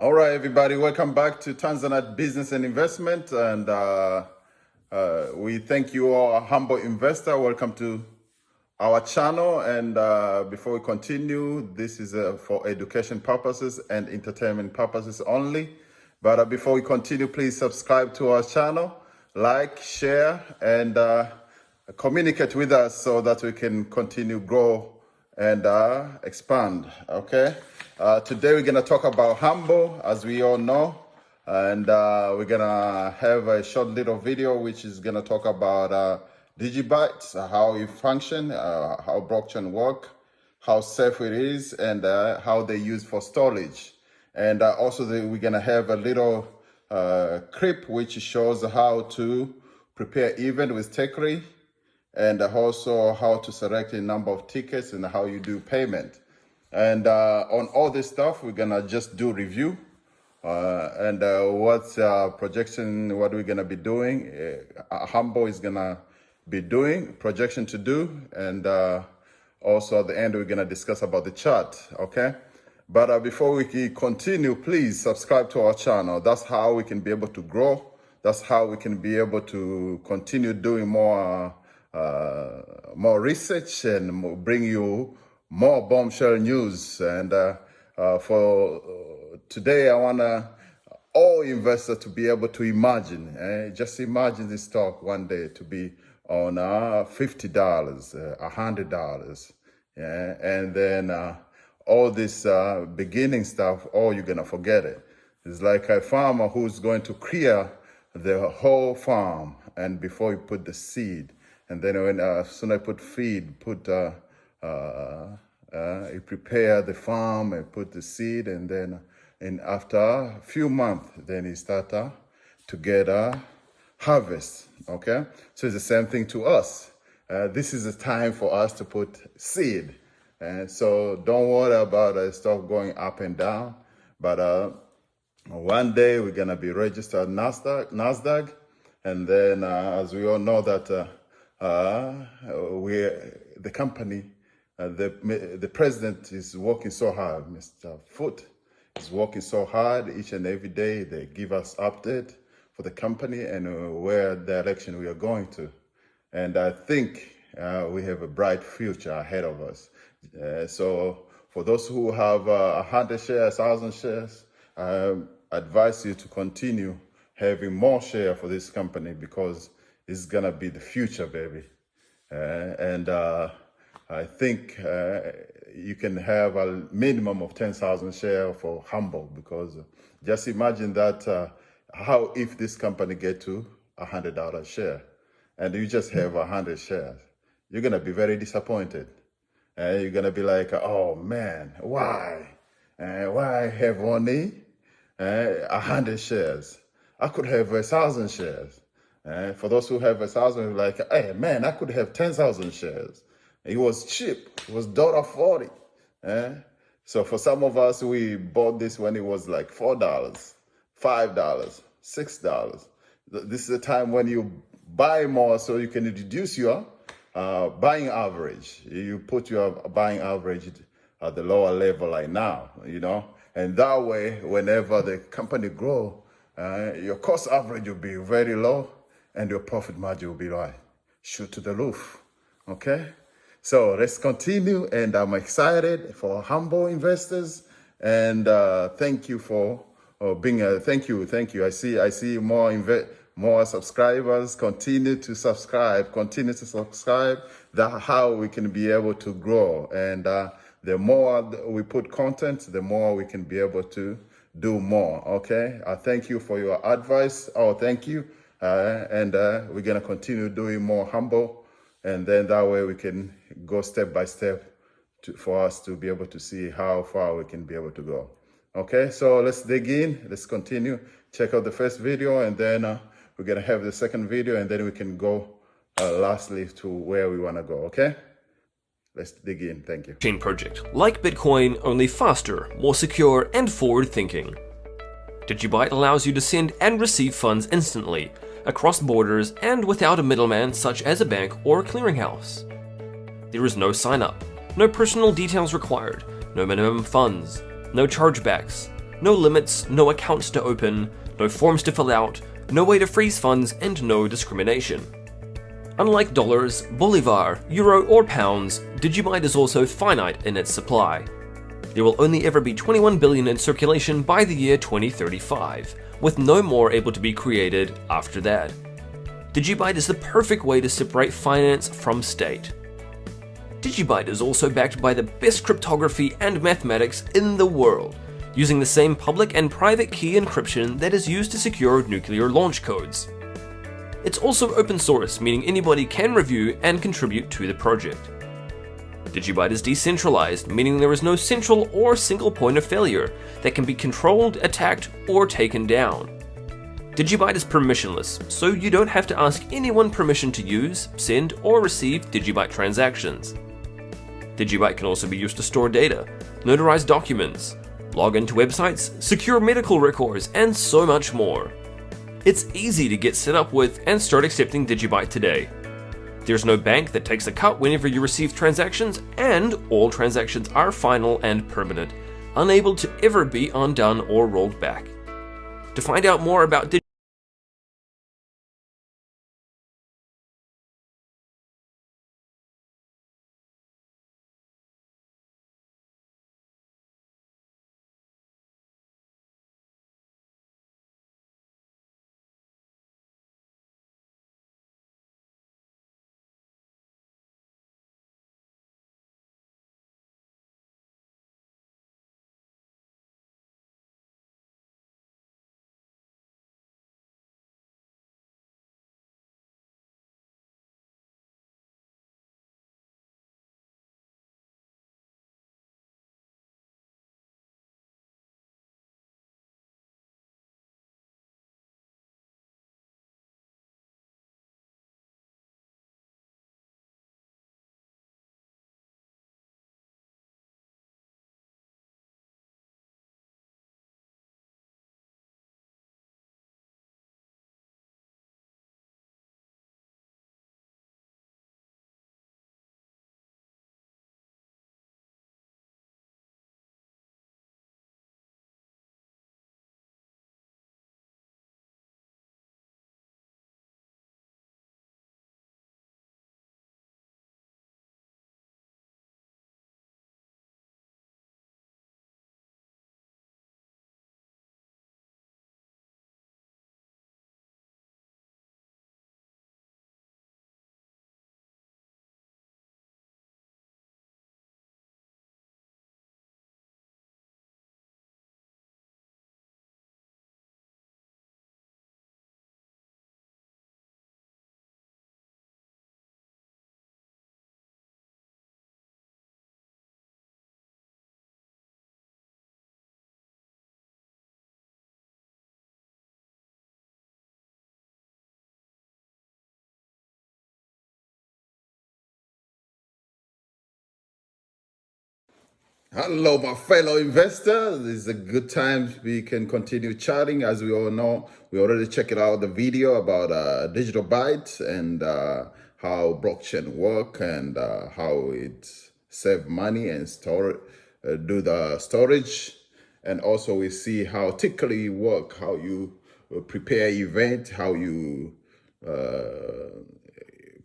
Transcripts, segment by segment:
All right, everybody, welcome back to Tanzanite Business and Investment. And we thank you all, humble investor. Welcome to our channel. And before we continue, this is for education purposes and entertainment purposes only. But before we continue, please subscribe to our channel, like, share, and communicate with us so that we can continue grow and expand. Okay. Today we're gonna talk about Hmbl, as we all know, and we're gonna have a short little video which is gonna talk about digibytes, how it function, how blockchain work, how safe it is, and how they use for storage. And also we're gonna have a little clip which shows how to prepare event with Tekri, and also how to select a number of tickets and how you do payment. And on all this stuff, we're gonna just do review and what's projection, what we're gonna be doing. Hmbl is gonna be doing projection to do, and also at the end we're gonna discuss about the chart. Okay, but before we continue, please subscribe to our channel. That's how we can be able to grow. That's how we can be able to continue doing more research and bring you more bombshell news. And for today, I want all investors to be able to imagine, just imagine this stock one day to be on $50, $100, yeah? And then all this beginning stuff, oh, you're gonna forget it. It's like a farmer who's going to clear the whole farm, and before you put the seed, and then when soon I put feed, you prepare the farm and put the seed, and then after a few months, then you start to get a harvest. Okay, so it's the same thing to us. This is the time for us to put seed, and so don't worry about stuff going up and down. But one day we're gonna be registered Nasdaq, and then as we all know that the company. The president is working so hard. Mr. Foot is working so hard each and every day. They give us update for the company and where direction we are going to. And I think we have a bright future ahead of us. So for those who have 100 shares, 1,000 shares, I advise you to continue having more share for this company, because it's gonna be the future, baby. I think you can have a minimum of 10,000 shares for Hmbl, because just imagine that how if this company get to $100 share and you just have 100 shares, you're gonna be very disappointed. You're gonna be like, oh man, why? Why have only 100 shares? I could have 1,000 shares. For those who have 1,000, like, hey man, I could have 10,000 shares. It was cheap. It was $1.40. So for some of us, we bought this when it was like $4, $5, $6. This is the time when you buy more so you can reduce your buying average. You put your buying average at the lower level like now, and that way, whenever the company grow, your cost average will be very low and your profit margin will be right. Shoot to the roof, okay? So let's continue, and I'm excited for Hmbl investors, and thank you for being thank you. I see more subscribers. Continue to subscribe. That's how we can be able to grow, and the more we put content, the more we can be able to do more. Okay, I thank you for your advice. Oh, thank you, and we're gonna continue doing more Hmbl. And then that way we can go step by step for us to be able to see how far we can be able to go. Okay, so let's dig in. Let's continue. Check out the first video, and then we're going to have the second video, and then we can go lastly to where we want to go. Okay, let's dig in. Thank you. Chain project like Bitcoin, only faster, more secure, and forward-thinking. Digibyte allows you to send and receive funds instantly, across borders, and without a middleman such as a bank or clearinghouse. There is no sign-up, no personal details required, no minimum funds, no chargebacks, No limits, no accounts to open, no forms to fill out, no way to freeze funds, and no discrimination. Unlike dollars, bolivar, euro, or pounds, Digibyte is also finite in its supply. There will only ever be 21 billion in circulation by the year 2035, with no more able to be created after that. Digibyte is the perfect way to separate finance from state. Digibyte is also backed by the best cryptography and mathematics in the world, using the same public and private key encryption that is used to secure nuclear launch codes. It's also open source, meaning anybody can review and contribute to the project. Digibyte is decentralized, meaning there is no central or single point of failure that can be controlled, attacked, or taken down. Digibyte is permissionless, so you don't have to ask anyone permission to use, send, or receive Digibyte transactions. Digibyte can also be used to store data, notarize documents, log into websites, secure medical records, and so much more. It's easy to get set up with and start accepting Digibyte today. There's no bank that takes a cut whenever you receive transactions, and all transactions are final and permanent, unable to ever be undone or rolled back. To find out more about Hello, my fellow investors. This is a good time we can continue chatting. As we all know, we already checked out the video about digital bytes and how blockchain work and how it save money and store do the storage. And also we see how typically work, how you prepare event, how you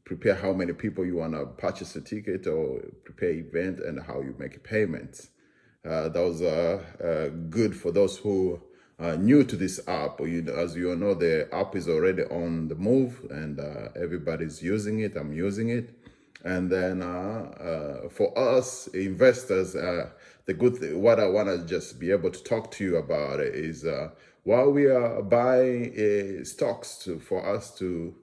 prepare how many people you want to purchase a ticket or prepare event and how you make payments. Those are good for those who are new to this app. As you all know, the app is already on the move and everybody's using it. I'm using it. And then for us investors, the good thing, what I want to just be able to talk to you about is while we are buying stocks for us to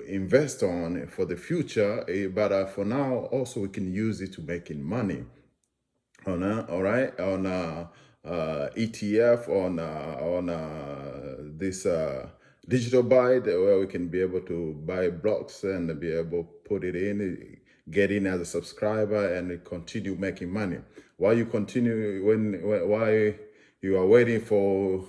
invest on for the future, but for now also we can use it to making money on all right on ETF on this digital buy where we can be able to buy blocks and be able to put it in, get in as a subscriber and continue making money while you continue while you are waiting for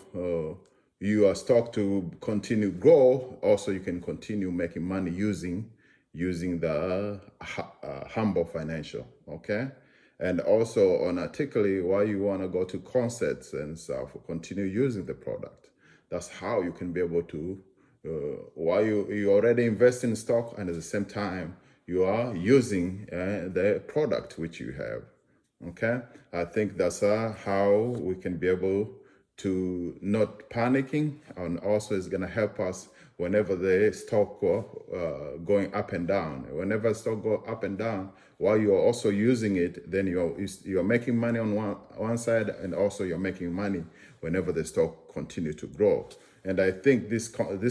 your stock to continue grow. Also you can continue making money using the Hmbl financial. Okay, and also unethically why you want to go to concerts and stuff, continue using the product. That's how you can be able to, while you already invest in stock, and at the same time you are using the product which you have. Okay, I think that's how we can be able to not panicking, and also it's going to help us whenever the stock going up and down. Whenever stock go up and down, while you're also using it, then you're making money on one side, and also you're making money whenever the stock continue to grow. And I think this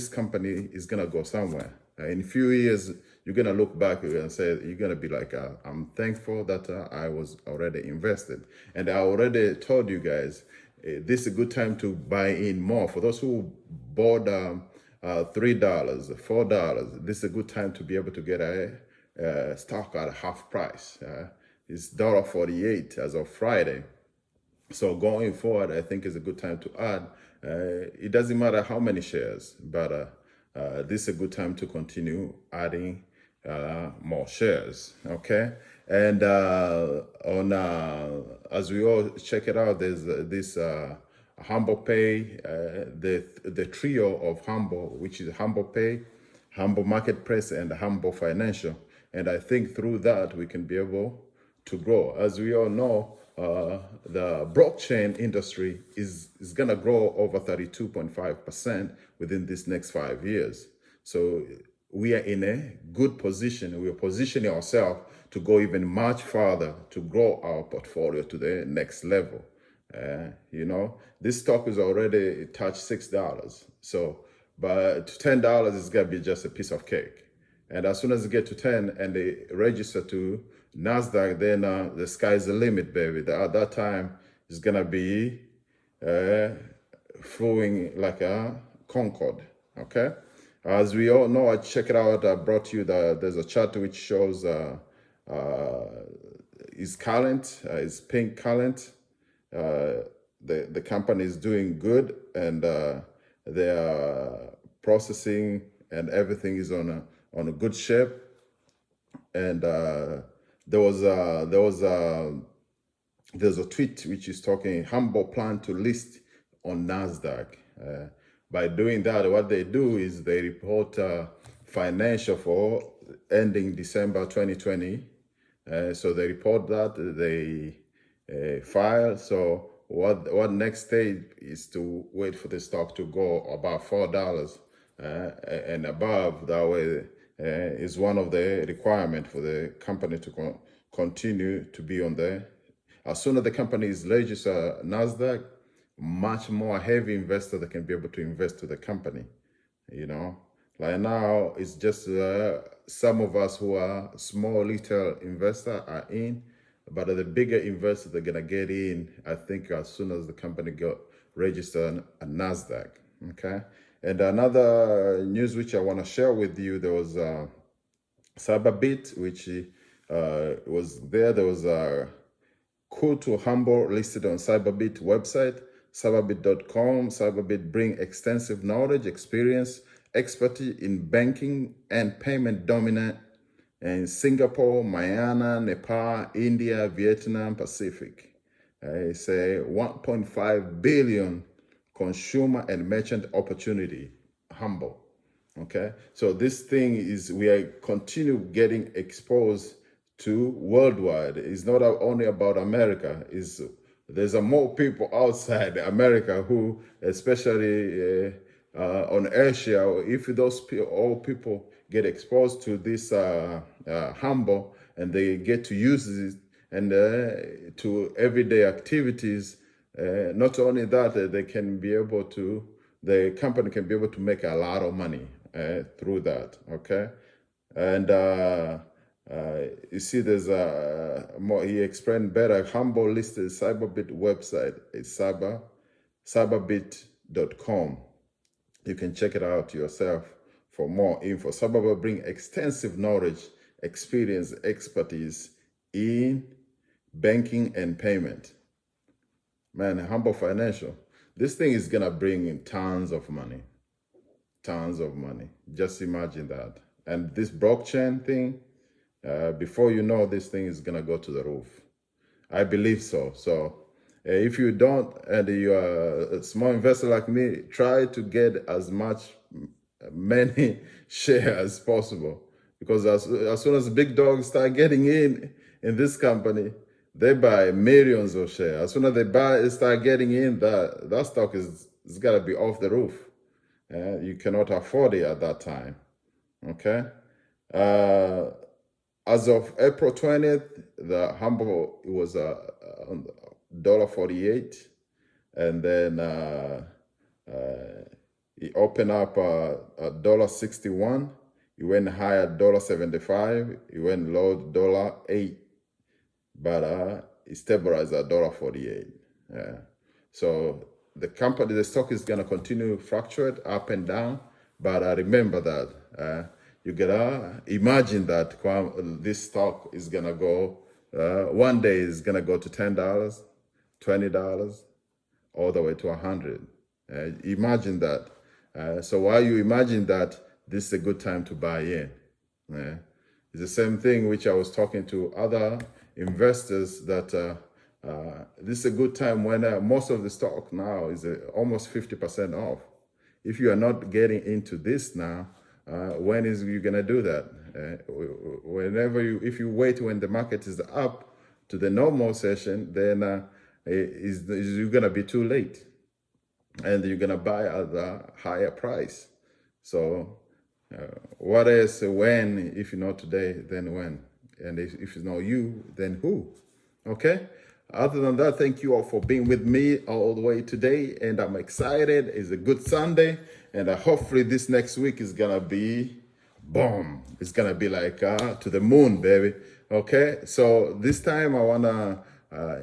company is going to go somewhere. In a few years, you're going to look back and say, you're going to be like, I'm thankful that I was already invested. And I already told you guys, this is a good time to buy in more. For those who bought $3, $4, this is a good time to be able to get a stock at half price. It's $1.48 as of Friday. So going forward, I think is a good time to add. It doesn't matter how many shares, but this is a good time to continue adding more shares. Okay, and as we all check it out, there's this Hmbl Pay, the trio of Hmbl, which is Hmbl Pay, Hmbl Marketplace, and Hmbl Financial. And I think through that we can be able to grow. As we all know, the blockchain industry is going to grow over 32.5% within this next 5 years. So we are in a good position. We are positioning ourselves to go even much further to grow our portfolio to the next level. This stock is already touched $6. So, but $10 is going to be just a piece of cake. And as soon as it get to 10 and they register to NASDAQ, then the sky's the limit, baby. At that time, it's going to be flowing like a Concorde, okay? As we all know, I check it out, I brought you there's a chart which shows is current, is pink current. The company is doing good, and they are processing, and everything is on a good shape. And there's a tweet which is talking Hmbl plan to list on NASDAQ. By doing that, what they do is they report financial for ending December 2020. So they report that, they file. So what next stage is to wait for the stock to go about $4 and above. That way is one of the requirements for the company to continue to be on there. As soon as the company is registered NASDAQ, much more heavy investor that can be able to invest to the company. Like now it's just some of us who are small little investor are in, but the bigger investors they're gonna get in, I think, as soon as the company got registered at NASDAQ. Okay. And another news which I want to share with you, there was Cyberbit, which was there. There was a Cool to Hmbl listed on Cyberbit website, cyberbit.com. Cyberbit bring extensive knowledge, experience, expertise in banking and payment dominant in Singapore, Myanmar, Nepal, India, Vietnam, Pacific. It's a 1.5 billion consumer and merchant opportunity, Hmbl. Okay, so this thing is, we are continue getting exposed to worldwide. It's not only about America. There's more people outside America who, especially on Asia, if those all people get exposed to this Hmbl and they get to use it and to everyday activities, not only that, they can be able to, the company can be able to make a lot of money through that. Okay, and you see, there's more. He explained better. Hmbl listed Cyberbit website. It's cyberbit.com. You can check it out yourself for more info. Cyberbit bring extensive knowledge, experience, expertise in banking and payment. Man, Hmbl Financial, this thing is gonna bring in tons of money. Just imagine that. And this blockchain thing, before you know, this thing is gonna go to the roof. I believe so. So if you don't, and you're a small investor like me, try to get as many shares as possible, because as soon as big dogs start getting in this company, they buy millions of shares. As soon as they start getting in, that stock is got to be off the roof. You cannot afford it at that time. Okay. As of April 20th, the Hmbl was $1.48, and then it opened up $1.61. It went high at $1.75. It went low $1.08, but it stabilized at $1.48. So the stock is gonna continue to fluctuate up and down, but remember that you gotta imagine that this stock is gonna go one day is gonna go to $10, $20, all the way to $100. Imagine that. So while you imagine that, this is a good time to buy in. It's the same thing which I was talking to other investors that this is a good time when most of the stock now is almost 50% off. If you are not getting into this now, when is you gonna do that? If you wait when the market is up to the normal session, then you're gonna be too late, and you're gonna buy at a higher price. So what is when? If not today, then when? And if it's not you, then who? Okay. Other than that, thank you all for being with me all the way today, and I'm excited. It's a good Sunday, and hopefully this next week is gonna be boom. It's gonna be like to the moon, baby. Okay. So this time I wanna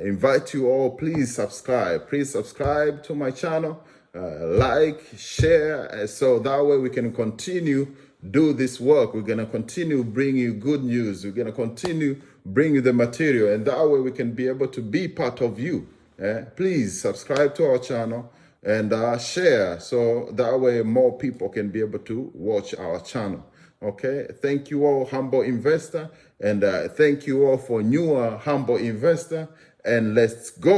invite you all. Please subscribe. Please subscribe to my channel. Like, share, so that way we can continue do this work. We're gonna continue bring you good news. We're gonna continue bring you the material, and that way we can be able to be part of you. Please subscribe to our channel and share, so that way more people can be able to watch our channel. Okay, thank you all, Hmbl investor, and thank you all for newer Hmbl investor, and let's go.